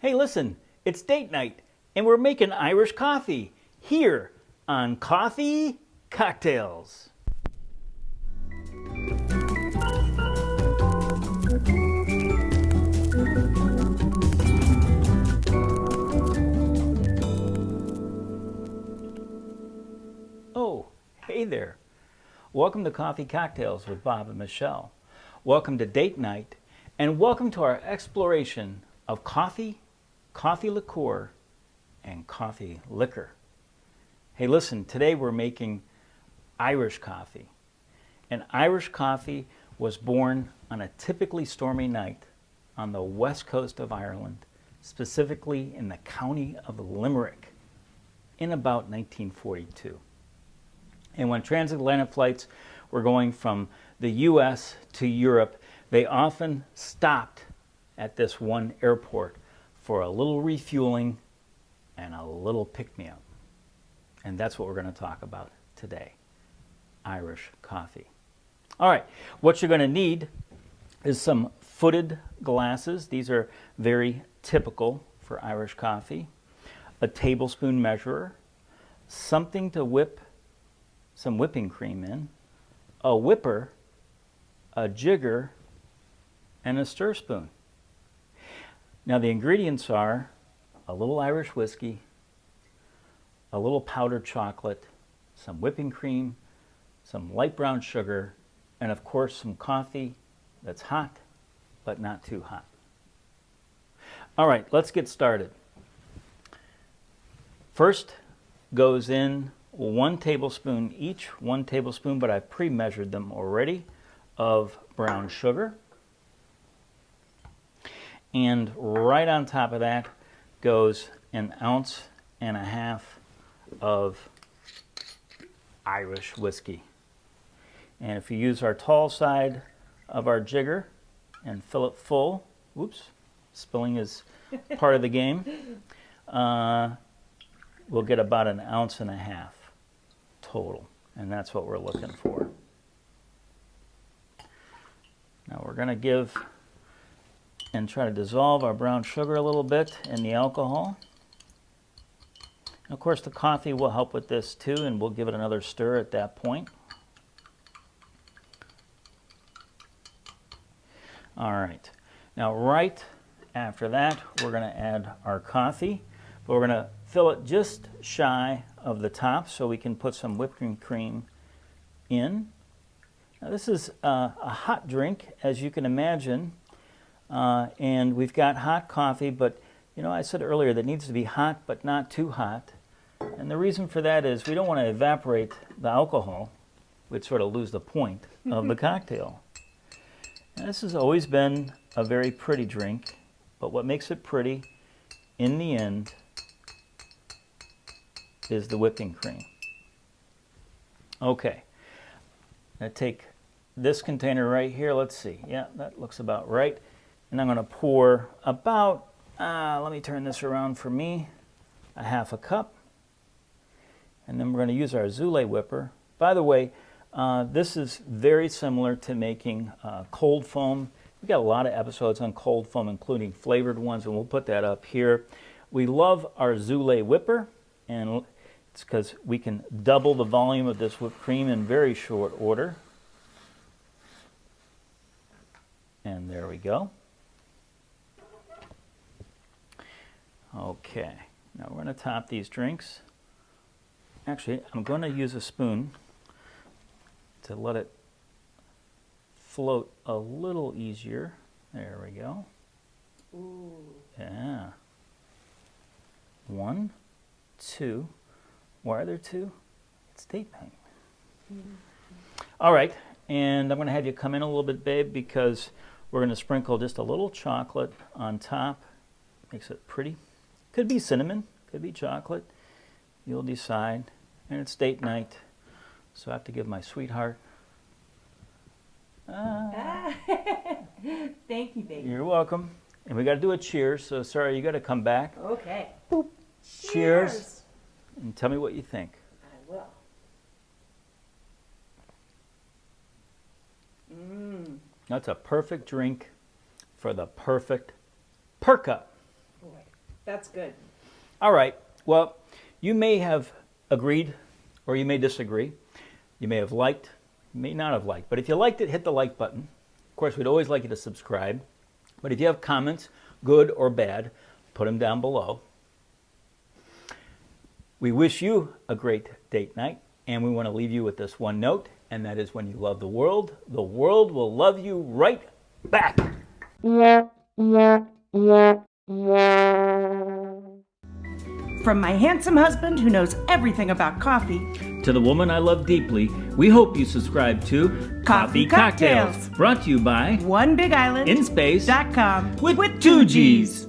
Hey, listen, it's date night, and we're making Irish coffee here on Coffee Cocktails. Oh, hey there. Welcome to Coffee Cocktails with Bob and Michelle. Welcome to date night, and welcome to our exploration of coffee, coffee liqueur, and coffee liquor. Hey, listen, today we're making Irish coffee. And Irish coffee was born on a typically stormy night on the west coast of Ireland, specifically in the county of Limerick, in about 1942. And when transatlantic flights were going from the US to Europe, they often stopped at this one airport for a little refueling and a little pick-me-up. And that's what we're going to talk about today, Irish coffee. All right, what you're going to need is some footed glasses. These are very typical for Irish coffee. A tablespoon measurer, something to whip some whipping cream in, a whipper, a jigger, and a stir spoon. Now the ingredients are a little Irish whiskey, a little powdered chocolate, some whipping cream, some light brown sugar, and of course some coffee that's hot but not too hot. All right, let's get started. First goes in 1 tablespoon each, 1 tablespoon, but I've pre-measured them already, of brown sugar. And right on top of that goes 1.5 ounces of Irish whiskey. And if you use our tall side of our jigger and fill it full, whoops, spilling is part of the game, we'll get about 1.5 ounces total. And that's what we're looking for. Now we're going to give and try to dissolve our brown sugar a little bit in the alcohol. And of course the coffee will help with this too, and we'll give it another stir at that point. All right, now right after that we're going to add our coffee, but we're going to fill it just shy of the top so we can put some whipping cream in. Now this is a hot drink, as you can imagine. And we've got hot coffee, but you know, I said earlier that it needs to be hot but not too hot. And the reason for that is we don't want to evaporate the alcohol. We'd sort of lose the point of the cocktail. Now, this has always been a very pretty drink, but what makes it pretty in the end is the whipping cream. Okay, I'm going to take this container right here. Let's see. Yeah, that looks about right. And I'm going to pour about, let me turn this around for me, 1/2 cup. And then we're going to use our Zule whipper. By the way, this is very similar to making cold foam. We've got a lot of episodes on cold foam, including flavored ones, and we'll put that up here. We love our Zule whipper, and it's because we can double the volume of this whipped cream in very short order. And there we go. Okay, now we're going to top these drinks. Actually, I'm going to use a spoon to let it float a little easier. There we go. Ooh. Yeah. 1, 2. Why are there 2? It's date night. All right, and I'm going to have you come in a little bit, babe, because we're going to sprinkle just a little chocolate on top. Makes it pretty. Could be cinnamon, could be chocolate. You'll decide. And it's date night, so I have to give my sweetheart. Thank you, baby. You're welcome. And we got to do a cheers, so sorry, you got to come back. Okay. Boop. Cheers. And tell me what you think. I will. That's a perfect drink for the perfect perk up. Boy, That's good. All right. Well, you may have agreed or you may disagree. You may have liked, you may not have liked. But if you liked it, hit the like button. Of course, we'd always like you to subscribe. But if you have comments, good or bad, put them down below. We wish you a great date night, and we want to leave you with this one note, and that is when you love the world will love you right back. From my handsome husband who knows everything about coffee, To the woman I love deeply, we hope you subscribe to Coffee Cocktails. Brought to you by OneBigIsland.com In Space .com with two G's.